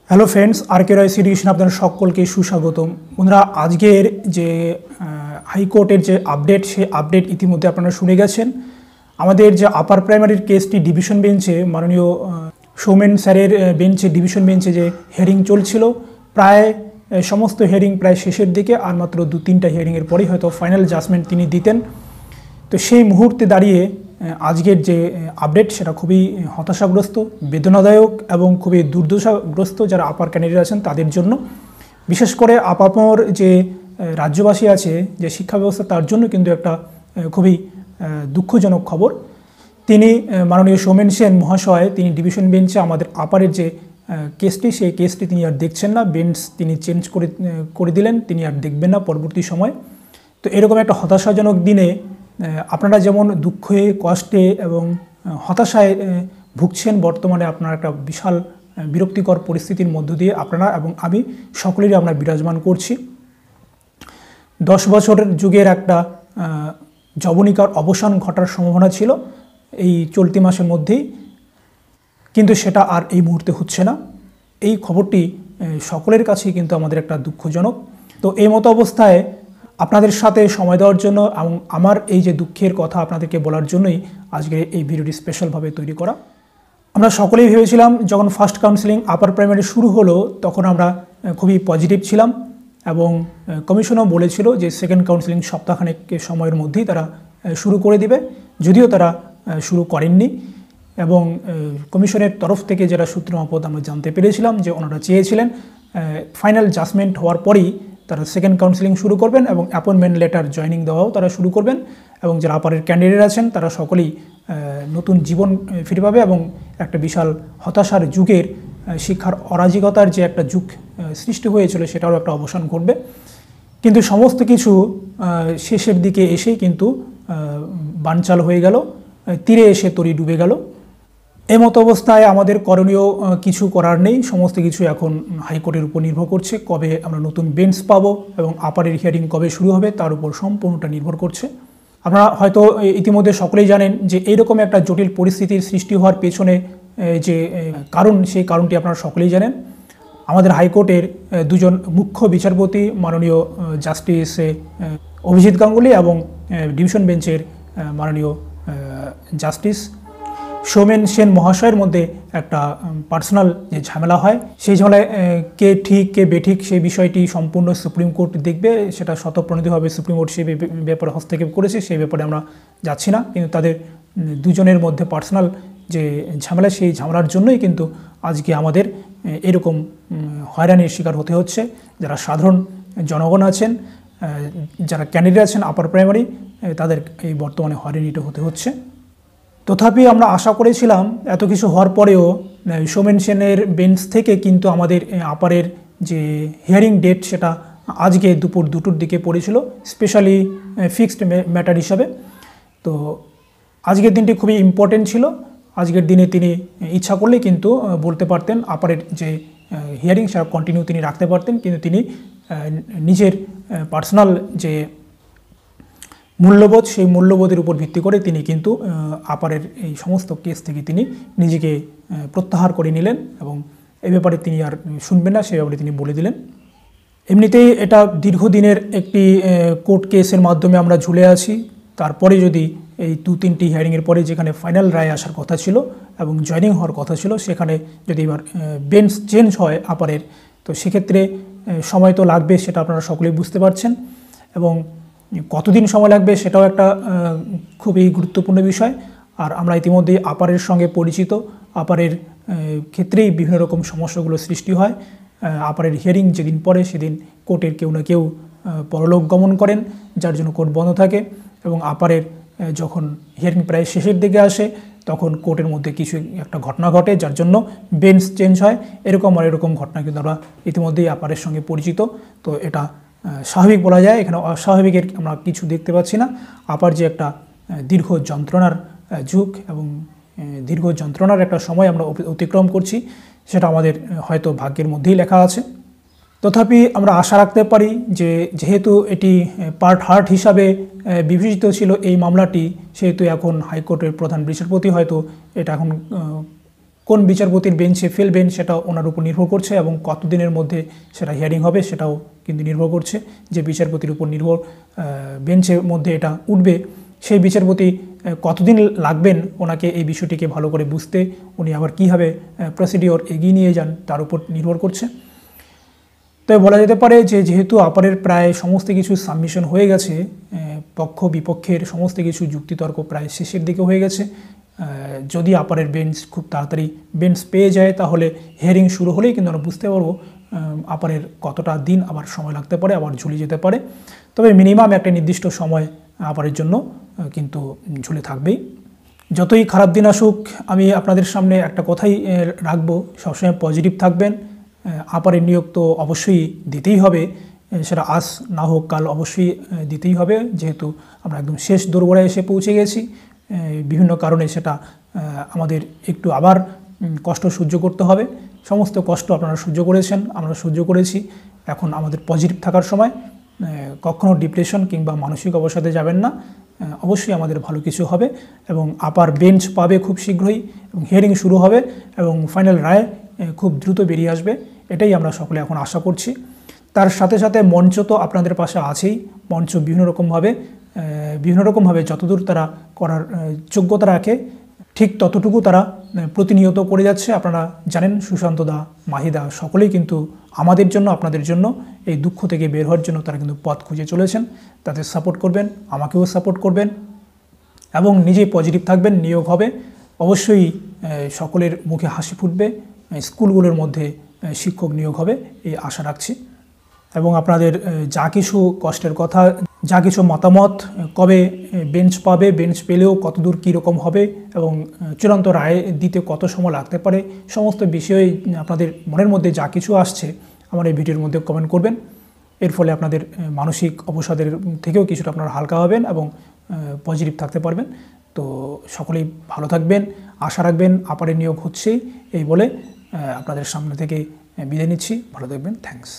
Hello friends, আরকে রয় সিডিউশন আপনাদের সকলকে সুস্বাগতম। বন্ধুরা, আজকের যে হাইকোর্টের যে আপডেট, সেই আপডেট ইতিমধ্যে আপনারা শুনে গেছেন। আমাদের যে আপার প্রাইমারির কেসটি ডিভিশন বেঞ্চে, মাননীয় সৌমেন স্যারের বেঞ্চে, ডিভিশন বেঞ্চে যে হিয়ারিং চলছিল, প্রায় সমস্ত হিয়ারিং প্রায় শেষের দিকে, আর মাত্র 2-3টা হিয়ারিংয়ের পরেই হয়তো ফাইনাল জাজমেন্ট তিনি দিতেন। তো সেই মুহূর্তে দাঁড়িয়ে আজকের যে আপডেট সেটা খুবই হতাশাগ্রস্ত, বেদনাদায়ক এবং খুবই দুর্দশাগ্রস্ত যারা আপার ক্যান্ডিডেট আছেন তাদের জন্য। বিশেষ করে আপামর যে রাজ্যবাসী আছে, যে শিক্ষা ব্যবস্থা, তার জন্য কিন্তু একটা খুবই দুঃখজনক খবর। তিনি মাননীয় সৌমেন সেন মহাশয়, তিনি ডিভিশন বেঞ্চে আমাদের আপারের যে কেসটি, সেই কেসটি তিনি আর দেখছেন না। বেঞ্চ তিনি চেঞ্জ করে দিলেন, তিনি আর দেখবেন না পরবর্তী সময়। তো এরকম একটা হতাশাজনক দিনে আপনারা যেমন দুঃখে, কষ্টে এবং হতাশায় ভুগছেন, বর্তমানে আপনারা একটা বিশাল বিরক্তিকর পরিস্থিতির মধ্য দিয়ে আপনারা এবং আমি সকলেরই আমরা বিরাজমান করছি। 10 বছরের যুগের একটা যবনিকার অবসান ঘটার সম্ভাবনা ছিল এই চলতি মাসের মধ্যেই, কিন্তু সেটা আর এই মুহূর্তে হচ্ছে না। এই খবরটি সকলের কাছেই কিন্তু আমাদের একটা দুঃখজনক। তো এই মতো অবস্থায় আপনাদের সাথে সময় দেওয়ার জন্য এবং আমার এই যে দুঃখের কথা আপনাদেরকে বলার জন্যই আজকে এই ভিডিওটি স্পেশালভাবে তৈরি করা। আমরা সকলেই ভেবেছিলাম, যখন ফার্স্ট কাউন্সেলিং আপার প্রাইমারি শুরু হলো, তখন আমরা খুবই পজিটিভ ছিলাম এবং কমিশনও বলেছিল যে সেকেন্ড কাউন্সেলিং সপ্তাহখানেক সময়ের মধ্যেই তারা শুরু করে দিবে, যদিও তারা শুরু করেননি। এবং কমিশনের তরফ থেকে যেটা সূত্র মারফত আমরা জানতে পেরেছিলাম যে ওনারা চেয়েছিলেন ফাইনাল জাজমেন্ট হওয়ার পরেই তারা সেকেন্ড কাউন্সেলিং শুরু করবেন এবং অ্যাপয়েন্টমেন্ট লেটার জয়েনিং দেওয়াও তারা শুরু করবেন, এবং যারা আপারের ক্যান্ডিডেট আছেন তারা সকলেই নতুন জীবন ফিরে পাবে এবং একটা বিশাল হতাশার যুগের, শিক্ষার অরাজকতার যে একটা যুগ সৃষ্টি হয়েছিল সেটারও একটা অবসান ঘটবে। কিন্তু সমস্ত কিছু শেষের দিকে এসেই কিন্তু বানচাল হয়ে গেল, তীরে এসে তরি ডুবে গেল। এমতো অবস্থায় আমাদের করণীয় কিছু করার নেই, সমস্ত কিছু এখন হাইকোর্টের উপর নির্ভর করছে। কবে আমরা নতুন বেঞ্চ পাবো এবং আপারের হিয়ারিং কবে শুরু হবে তার উপর সম্পূর্ণটা নির্ভর করছে। আপনারা হয়তো ইতিমধ্যে সকলেই জানেন যে এইরকম একটা জটিল পরিস্থিতির সৃষ্টি হওয়ার পেছনে যে কারণ, সেই কারণটি আপনারা সকলেই জানেন। আমাদের হাইকোর্টের দুজন মুখ্য বিচারপতি, মাননীয় জাস্টিস অভিজিৎ গাঙ্গুলি এবং ডিভিশন বেঞ্চের মাননীয় জাস্টিস সৌমেন সেন মহাশয়ের মধ্যে একটা পার্সোনাল যে ঝামেলা হয়, সেই ঝামেলায় কে ঠিক কে বেঠিক সেই বিষয়টি সম্পূর্ণ সুপ্রিম কোর্ট দেখবে। সেটা স্বতঃপ্রণীতভাবে সুপ্রিম কোর্ট সেই ব্যাপারে হস্তক্ষেপ করেছে, সেই ব্যাপারে আমরা যাচ্ছি না। কিন্তু তাদের দুজনের মধ্যে পার্সোনাল যে ঝামেলা, সেই ঝামেলার জন্যই কিন্তু আজকে আমাদের এরকম হয়রানির শিকার হতে হচ্ছে। যারা সাধারণ জনগণ আছেন, যারা ক্যান্ডিডেট আছেন আপার প্রাইমারি, তাদের এই বর্তমানে হয়রানিটা হতে হচ্ছে। তথাপি আমরা আশা করেছিলাম এত কিছু হওয়ার পরেও সৌমেন সেনের বেঞ্চ থেকে কিন্তু আমাদের আপারের যে হিয়ারিং ডেট সেটা আজকে দুপুর 2টোর দিকে পড়েছিল, স্পেশালি ফিক্সড ম্যাটার হিসাবে। তো আজকের দিনটি খুবই ইম্পর্টেন্ট ছিল। আজকের দিনে তিনি ইচ্ছা করলে কিন্তু বলতে পারতেন আপারের যে হিয়ারিং সেটা কন্টিনিউ তিনি রাখতে পারতেন, কিন্তু তিনি নিজের পার্সোনাল যে মূল্যবোধ, সেই মূল্যবোধের উপর ভিত্তি করে তিনি কিন্তু আপারের এই সমস্ত কেস থেকে তিনি নিজেকে প্রত্যাহার করে নিলেন এবং এই ব্যাপারে তিনি আর শুনবেন না, সেই ব্যাপারে তিনি বলে দিলেন। এমনিতেই এটা দীর্ঘদিনের একটি কোর্ট কেসের মাধ্যমে আমরা ঝুলে আছি। তারপরে যদি এই 2-3টি হিয়ারিংয়ের পরে যেখানে ফাইনাল রায় আসার কথা ছিল এবং জয়েনিং হওয়ার কথা ছিল, সেখানে যদি এবার বেঞ্চ চেঞ্জ হয় আপারের, তো সেক্ষেত্রে সময় তো লাগবে, সেটা আপনারা সকলেই বুঝতে পারছেন। এবং কতদিন সময় লাগবে সেটাও একটা খুবই গুরুত্বপূর্ণ বিষয়। আর আমরা ইতিমধ্যেই আপারের সঙ্গে পরিচিত, আপারের ক্ষেত্রেই বিভিন্ন রকম সমস্যাগুলো সৃষ্টি হয়। আপারের হিয়ারিং যেদিন পরে সেদিন কোর্টের কেউ না কেউ পরলোক গমন করেন, যার জন্য কোর্ট বন্ধ থাকে, এবং আপারের যখন হিয়ারিং প্রায় শেষের দিকে আসে তখন কোর্টের মধ্যে কিছু একটা ঘটনা ঘটে, যার জন্য বেঞ্চ চেঞ্জ হয়। এরকম আর এরকম ঘটনা কিন্তু আমরা ইতিমধ্যেই আপারের সঙ্গে পরিচিত। তো এটা স্বাভাবিক বলা যায়, এখানে অস্বাভাবিকের আমরা কিছু দেখতে পাচ্ছি না। আপার যে একটা দীর্ঘ যন্ত্রণার যুগ এবং দীর্ঘ যন্ত্রণার একটা সময় আমরা অতিক্রম করছি, সেটা আমাদের হয়তো ভাগ্যের মধ্যেই লেখা আছে। তথাপি আমরা আশা রাখতে পারি যে যেহেতু এটি পার্ট হার্ট হিসাবে বিবেচিত ছিল এই মামলাটি, সেহেতু এখন হাইকোর্টের প্রধান বিচারপতি হয়তো এটা এখন কোন বিচারপতির বেঞ্চে ফেলবেন সেটা ওনার উপর নির্ভর করছে, এবং কতদিনের মধ্যে সেটা হিয়ারিং হবে সেটাও কিন্তু নির্ভর করছে। যে বিচারপতির উপর বেঞ্চের মধ্যে এটা উঠবে সেই বিচারপতি কতদিন লাগবেন ওনাকে এই বিষয়টিকে ভালো করে বুঝতে, উনি আবার কীভাবে প্রসিডিওর এগিয়ে নিয়ে যান তার উপর নির্ভর করছে। তবে বলা যেতে পারে যে যেহেতু আপারের প্রায় সমস্ত কিছু সাবমিশন হয়ে গেছে, পক্ষ বিপক্ষের সমস্ত কিছু যুক্তিতর্ক প্রায় শেষের দিকে হয়ে গেছে, যদি আপারের বেঞ্চ খুব তাড়াতাড়ি বেঞ্চ পেয়ে যায় তাহলে হিয়ারিং শুরু হলেই কিন্তু আমরা বুঝতে পারবো আপারের কতটা দিন আবার সময় লাগতে পারে, আবার ঝুলে যেতে পারে। তবে মিনিমাম একটা নির্দিষ্ট সময় আপারের জন্য কিন্তু ঝুলে থাকবেই। যতই খারাপ দিন আসুক, আমি আপনাদের সামনে একটা কথাই রাখবো, সবসময় পজিটিভ থাকবেন। আপারের নিয়োগ তো অবশ্যই দিতেই হবে, সেটা আজ না হোক কাল অবশ্যই দিতেই হবে, যেহেতু আমরা একদম শেষ দোরগোড়ায় এসে পৌঁছে গেছি। বিভিন্ন কারণে সেটা আমাদের একটু আবার কষ্ট সহ্য করতে হবে। সমস্ত কষ্ট আপনারা সহ্য করেছেন, আমরা সহ্য করেছি। এখন আমাদের পজিটিভ থাকার সময়, কখনো ডিপ্রেশন কিংবা মানসিক অবসাদে যাবেন না। অবশ্যই আমাদের ভালো কিছু হবে এবং আপার বেঞ্চ পাবে খুব শীঘ্রই, এবং হিয়ারিং শুরু হবে এবং ফাইনাল রায় খুব দ্রুত বেরিয়ে আসবে, এটাই আমরা সকলে এখন আশা করছি। তার সাথে সাথে মঞ্চ তো আপনাদের পাশে আছেই। মঞ্চ বিভিন্ন রকমভাবে যতদূর তারা করার যোগ্যতা রাখে ঠিক ততটুকু তারা প্রতিনিয়ত করে যাচ্ছে। আপনারা জানেন সুশান্ত দা, মাহিদা সকলেই কিন্তু আমাদের জন্য, আপনাদের জন্য, এই দুঃখ থেকে বের হওয়ার জন্য তারা কিন্তু পথ খুঁজে চলেছেন। তাদের সাপোর্ট করবেন, আমাকেও সাপোর্ট করবেন এবং নিজেই পজিটিভ থাকবেন। নিয়োগ হবে অবশ্যই, সকলের মুখে হাসি ফুটবে, স্কুলগুলোর মধ্যে শিক্ষক নিয়োগ হবে এই আশা রাখছি। এবং আপনাদের যা কিছু কষ্টের কথা, যা কিছু মতামত, কবে বেঞ্চ পাবে, বেঞ্চ পেলেও কতদূর কীরকম হবে এবং চূড়ান্ত রায় দিতে কত সময় লাগতে পারে, সমস্ত বিষয়ে আপনাদের মনের মধ্যে যা কিছু আসছে আমার এই ভিডিওর মধ্যে কমেন্ট করবেন। এর ফলে আপনাদের মানসিক অবসাদের থেকেও কিছুটা আপনারা হালকা হবেন এবং পজিটিভ থাকতে পারবেন। তো সকলেই ভালো থাকবেন, আশা রাখবেন আপারে নিয়োগ হচ্ছেই, এই বলে আপনাদের সামনে থেকে বিদায় নিচ্ছি। ভালো থাকবেন, থ্যাঙ্কস।